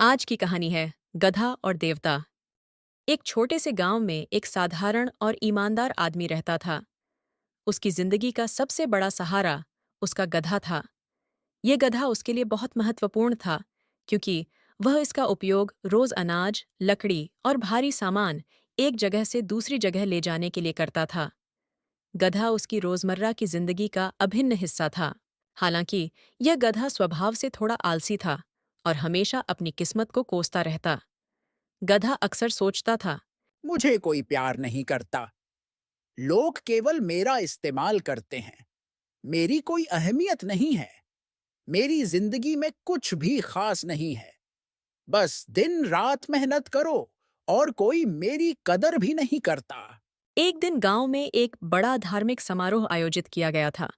आज की कहानी है गधा और देवता। एक छोटे से गांव में एक साधारण और ईमानदार आदमी रहता था। उसकी जिंदगी का सबसे बड़ा सहारा उसका गधा था। ये गधा उसके लिए बहुत महत्वपूर्ण था क्योंकि वह इसका उपयोग रोज अनाज, लकड़ी और भारी सामान एक जगह से दूसरी जगह ले जाने के लिए करता था। गधा उसकी रोजमर्रा की जिंदगी का अभिन्न हिस्सा था। हालांकि यह गधा स्वभाव से थोड़ा आलसी था और हमेशा अपनी किस्मत को कोसता रहता। गधा अक्सर सोचता था, मुझे कोई प्यार नहीं करता। लोग केवल मेरा इस्तेमाल करते हैं। मेरी कोई अहमियत नहीं है। मेरी जिंदगी में कुछ भी खास नहीं है। बस दिन रात मेहनत करो और कोई मेरी कदर भी नहीं करता। एक दिन गांव में एक बड़ा धार्मिक समारोह आयोजित किया गया था।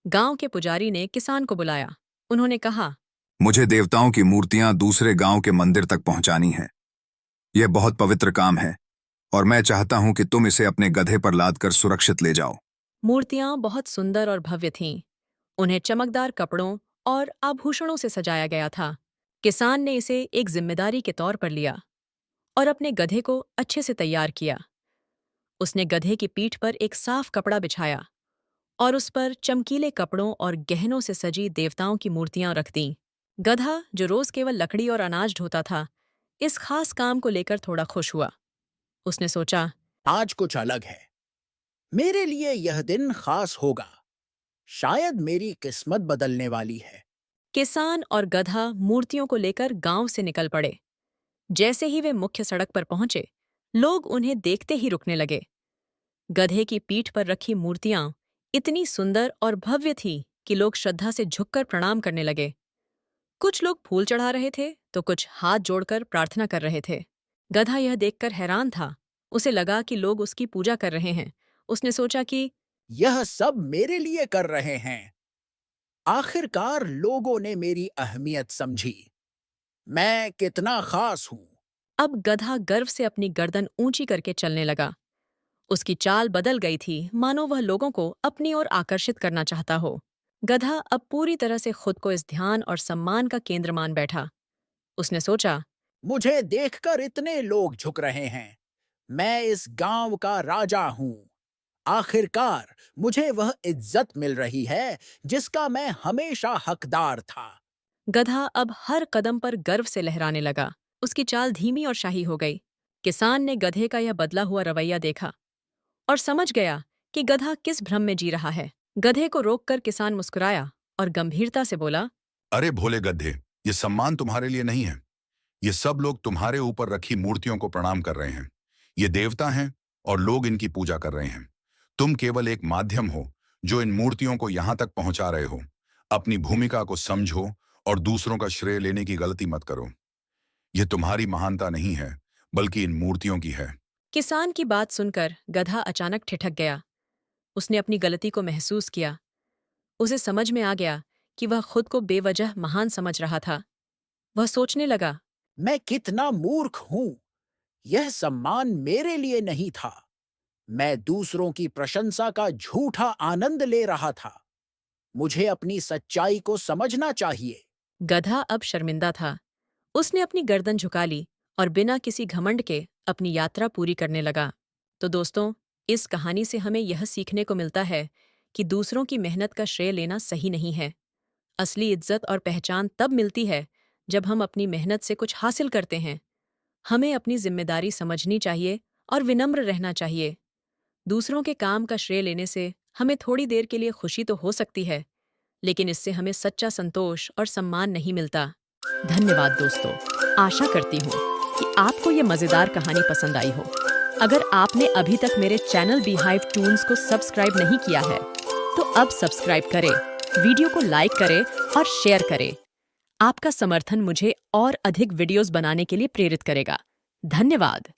गांव के पुजारी ने किसान को बुलाया। उन्होंने कहा, मुझे देवताओं की मूर्तियां दूसरे गांव के मंदिर तक पहुंचानी है। यह बहुत पवित्र काम है और मैं चाहता हूं कि तुम इसे अपने गधे पर लाद कर सुरक्षित ले जाओ। मूर्तियां बहुत सुंदर और भव्य थीं। उन्हें चमकदार कपड़ों और आभूषणों से सजाया गया था। किसान ने इसे एक जिम्मेदारी के तौर पर लिया और अपने गधे को अच्छे से तैयार किया। उसने गधे की पीठ पर एक साफ कपड़ा बिछाया और उस पर चमकीले कपड़ों और गहनों से सजी देवताओं की मूर्तियां रख दीं। गधा, जो रोज केवल लकड़ी और अनाज ढोता था, इस खास काम को लेकर थोड़ा खुश हुआ। उसने सोचा, आज कुछ अलग है। मेरे लिए यह दिन खास होगा। शायद मेरी किस्मत बदलने वाली है। किसान और गधा मूर्तियों को लेकर गांव से निकल पड़े। जैसे ही वे मुख्य सड़क पर पहुंचे, लोग उन्हें देखते ही रुकने लगे। गधे की पीठ पर रखी मूर्तियां इतनी सुंदर और भव्य थी कि लोग श्रद्धा से झुककर प्रणाम करने लगे। कुछ लोग फूल चढ़ा रहे थे तो कुछ हाथ जोड़कर प्रार्थना कर रहे थे। गधा यह देखकर हैरान था। उसे लगा कि लोग उसकी पूजा कर रहे हैं। उसने सोचा कि यह सब मेरे लिए कर रहे हैं। आखिरकार लोगों ने मेरी अहमियत समझी। मैं कितना खास हूँ। अब गधा गर्व से अपनी गर्दन ऊंची करके चलने लगा। उसकी चाल बदल गई थी, मानो वह लोगों को अपनी ओर आकर्षित करना चाहता हो। गधा अब पूरी तरह से खुद को इस ध्यान और सम्मान का केंद्र मान बैठा। उसने सोचा, मुझे देखकर इतने लोग झुक रहे हैं। मैं इस गांव का राजा हूँ। आखिरकार मुझे वह इज्जत मिल रही है जिसका मैं हमेशा हकदार था। गधा अब हर कदम पर गर्व से लहराने लगा। उसकी चाल धीमी और शाही हो गई। किसान ने गधे का यह बदला हुआ रवैया देखा और समझ गया कि गधा किस भ्रम में जी रहा है। गधे को रोककर किसान मुस्कुराया और गंभीरता से बोला, अरे भोले गधे, ये सम्मान तुम्हारे लिए नहीं है। ये सब लोग तुम्हारे ऊपर रखी मूर्तियों को प्रणाम कर रहे हैं। ये देवता हैं और लोग इनकी पूजा कर रहे हैं। तुम केवल एक माध्यम हो जो इन मूर्तियों को यहाँ तक पहुंचा रहे हो। अपनी भूमिका को समझो और दूसरों का श्रेय लेने की गलती मत करो। यह तुम्हारी महानता नहीं है, बल्कि इन मूर्तियों की है। किसान की बात सुनकर गधा अचानक ठिठक गया। उसने अपनी गलती को महसूस किया। उसे समझ में आ गया कि वह खुद को बेवजह महान समझ रहा था। वह सोचने लगा, मैं कितना मूर्ख हूँ। यह सम्मान मेरे लिए नहीं था। मैं दूसरों की प्रशंसा का झूठा आनंद ले रहा था। मुझे अपनी सच्चाई को समझना चाहिए। गधा अब शर्मिंदा था। उसने अपनी गर्दन झुका ली और बिना किसी घमंड के अपनी यात्रा पूरी करने लगा। तो दोस्तों, इस कहानी से हमें यह सीखने को मिलता है कि दूसरों की मेहनत का श्रेय लेना सही नहीं है। असली इज्जत और पहचान तब मिलती है जब हम अपनी मेहनत से कुछ हासिल करते हैं। हमें अपनी जिम्मेदारी समझनी चाहिए और विनम्र रहना चाहिए। दूसरों के काम का श्रेय लेने से हमें थोड़ी देर के लिए खुशी तो हो सकती है, लेकिन इससे हमें सच्चा संतोष और सम्मान नहीं मिलता। धन्यवाद दोस्तों। आशा करती हूँ कि आपको ये मज़ेदार कहानी पसंद आई हो। अगर आपने अभी तक मेरे चैनल बीहाइव टून्स को सब्सक्राइब नहीं किया है, तो अब सब्सक्राइब करें, वीडियो को लाइक करें और शेयर करें। आपका समर्थन मुझे और अधिक वीडियोस बनाने के लिए प्रेरित करेगा। धन्यवाद।